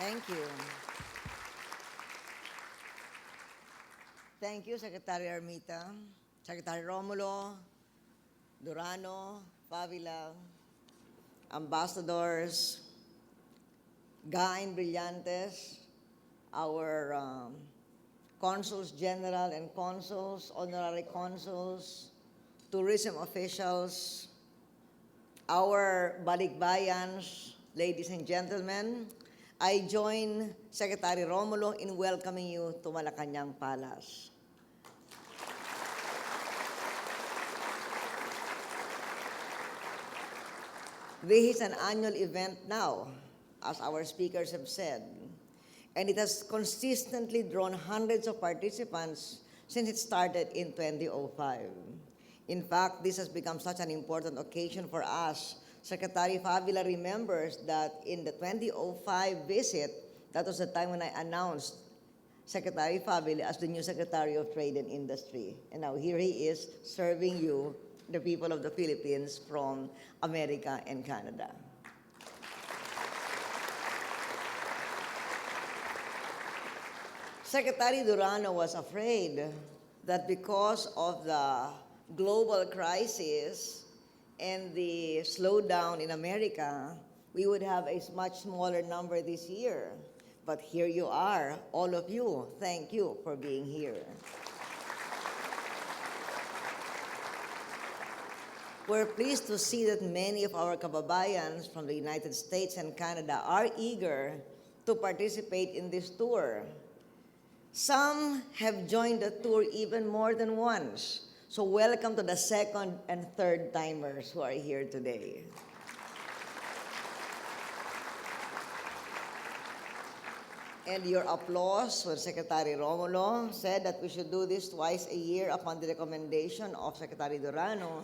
Thank you. Thank you, Secretary Armita, Secretary Romulo, Durano, Favila, ambassadors, Gain Brillantes, our consuls general and consuls, honorary consuls, tourism officials, our balikbayans, ladies and gentlemen, I join Secretary Romulo in welcoming you to Malacanang Palace. This is an annual event now, as our speakers have said, and it has consistently drawn hundreds of participants since it started in 2005. In fact, this has become such an important occasion for us. Secretary Favila remembers that in the 2005 visit, that was the time when I announced Secretary Favila as the new Secretary of Trade and Industry. And now here he is serving you, the people of the Philippines, from America and Canada. Secretary Durano was afraid that because of the global crisis and the slowdown in America, we would have a much smaller number this year. But here you are, all of you. Thank you for being here. We're pleased to see that many of our kababayans from the United States and Canada are eager to participate in this tour. Some have joined the tour even more than once. So welcome to the second and third timers who are here today. And your applause when Secretary Romulo said that we should do this twice a year upon the recommendation of Secretary Durano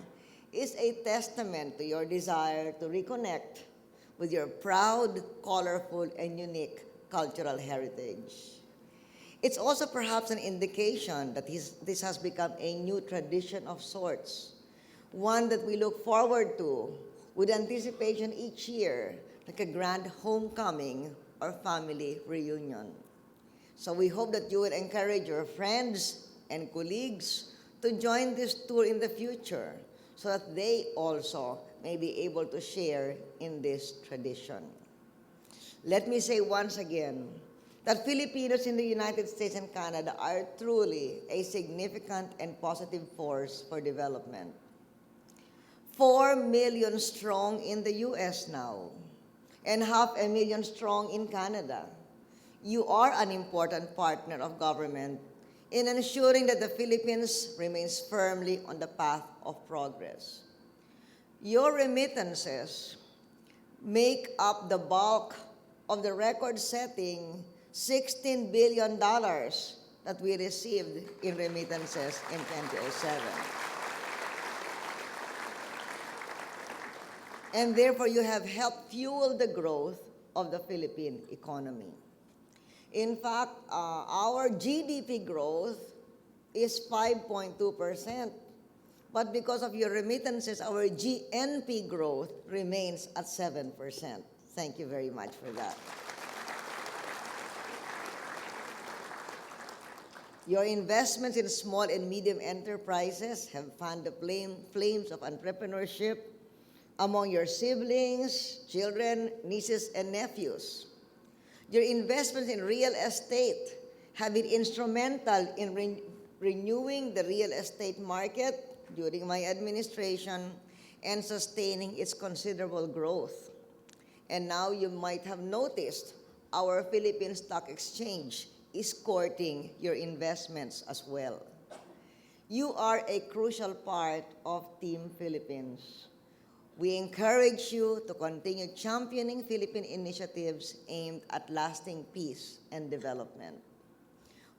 is a testament to your desire to reconnect with your proud, colorful, and unique cultural heritage. It's also perhaps an indication that this has become a new tradition of sorts, one that we look forward to with anticipation each year, like a grand homecoming or family reunion. So we hope that you will encourage your friends and colleagues to join this tour in the future so that they also may be able to share in this tradition. Let me say once again that Filipinos in the United States and Canada are truly a significant and positive force for development. 4 million strong in the US now, and 500,000 strong in Canada. You are an important partner of government in ensuring that the Philippines remains firmly on the path of progress. Your remittances make up the bulk of the record-setting $16 billion that we received in remittances in 2007. And therefore, you have helped fuel the growth of the Philippine economy. In fact, our GDP growth is 5.2%, but because of your remittances, our GNP growth remains at 7%. Thank you very much for that. Your investments in small and medium enterprises have fanned the flames of entrepreneurship among your siblings, children, nieces, and nephews. Your investments in real estate have been instrumental in renewing the real estate market during my administration and sustaining its considerable growth. And now you might have noticed our Philippine Stock Exchange is courting your investments as well. You are a crucial part of Team Philippines. We encourage you to continue championing Philippine initiatives aimed at lasting peace and development.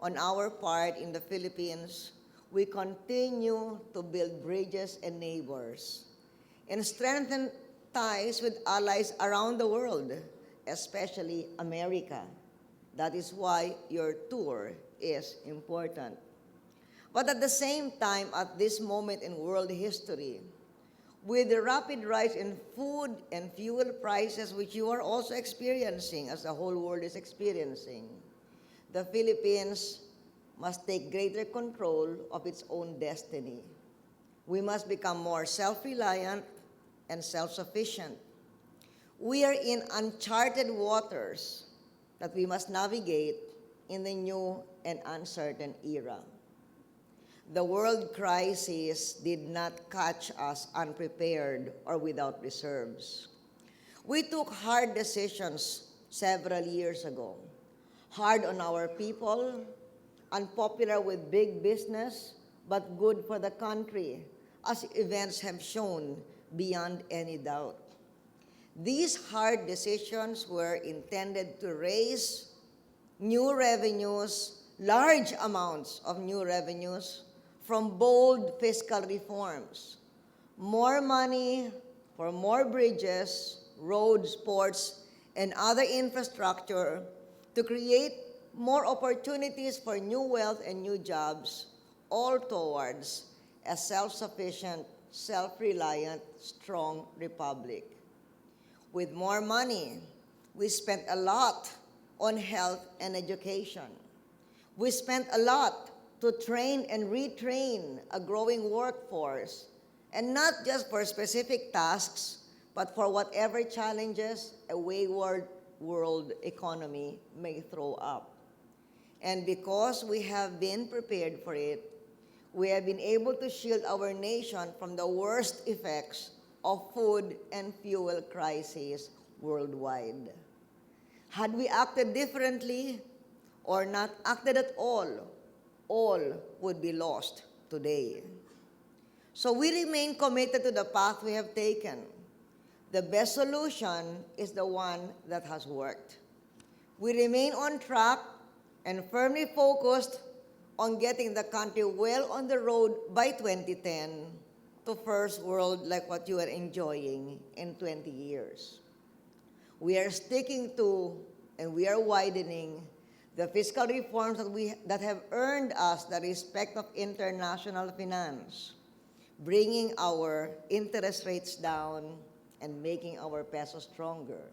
On our part in the Philippines, we continue to build bridges and neighbors and strengthen ties with allies around the world, especially America. That is why your tour is important. But at the same time, at this moment in world history, with the rapid rise in food and fuel prices, which you are also experiencing, as the whole world is experiencing, the Philippines must take greater control of its own destiny. We must become more self-reliant and self-sufficient. We are in uncharted waters that we must navigate in the new and uncertain era. The world crisis did not catch us unprepared or without reserves. We took hard decisions several years ago. Hard on our people, unpopular with big business, but good for the country, as events have shown beyond any doubt. These hard decisions were intended to raise new revenues, large amounts of new revenues, from bold fiscal reforms. More money for more bridges, roads, ports, and other infrastructure to create more opportunities for new wealth and new jobs, all towards a self-sufficient, self-reliant, strong republic. With more money, we spent a lot on health and education. We spent a lot to train and retrain a growing workforce, and not just for specific tasks, but for whatever challenges a wayward world economy may throw up. And because we have been prepared for it, we have been able to shield our nation from the worst effects of food and fuel crises worldwide. Had we acted differently or not acted at all would be lost today. So we remain committed to the path we have taken. The best solution is the one that has worked. We remain on track and firmly focused on getting the country well on the road by 2010 to first world like what you are enjoying in 20 years. We are sticking to and we are widening the fiscal reforms that have earned us the respect of international finance, bringing our interest rates down and making our peso stronger.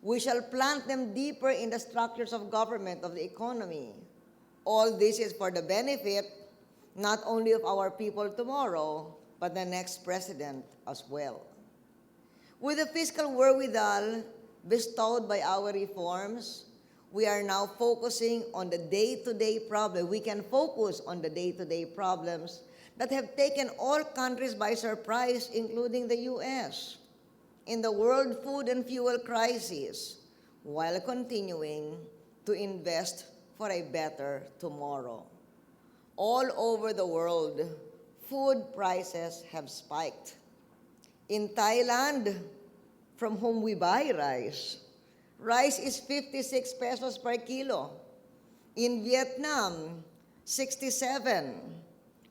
We shall plant them deeper in the structures of government, of the economy. All this is for the benefit not only of our people tomorrow, but the next president as well. With the fiscal wherewithal bestowed by our reforms, we are now focusing on the day-to-day problem. We can focus on the day-to-day problems that have taken all countries by surprise, including the U.S., in the world food and fuel crisis, while continuing to invest for a better tomorrow. All over the world, food prices have spiked. In Thailand, from whom we buy rice is 56 pesos per kilo. In Vietnam, 67.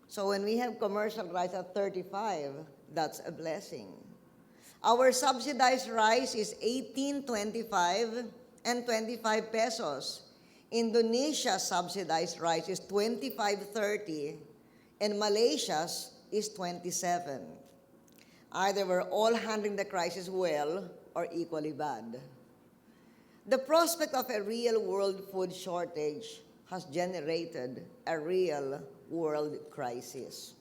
So when we have commercial rice at 35, that's a blessing. Our subsidized rice is 18.25 and 25 pesos. Indonesia's subsidized rice is 25.30 and Malaysia's is 27. Either we're all handling the crisis well or equally bad. The prospect of a real world food shortage has generated a real world crisis.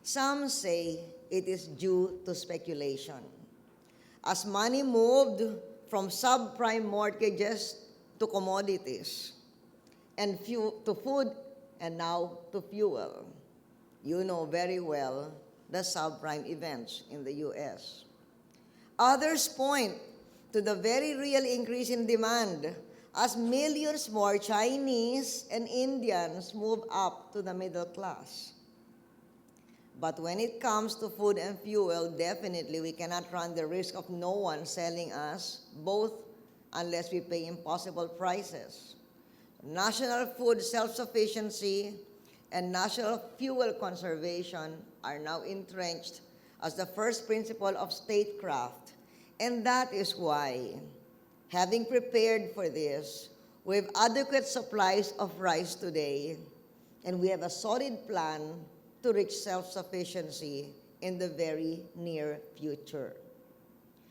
Some say it is due to speculation. As money moved from subprime mortgages to commodities, and to food, and now to fuel. You know very well the subprime events in the U.S. Others point to the very real increase in demand as millions more Chinese and Indians move up to the middle class. But when it comes to food and fuel, definitely we cannot run the risk of no one selling us both unless we pay impossible prices. National food self-sufficiency and national fuel conservation are now entrenched as the first principle of statecraft. And that is why, having prepared for this, we have adequate supplies of rice today, and we have a solid plan to reach self-sufficiency in the very near future.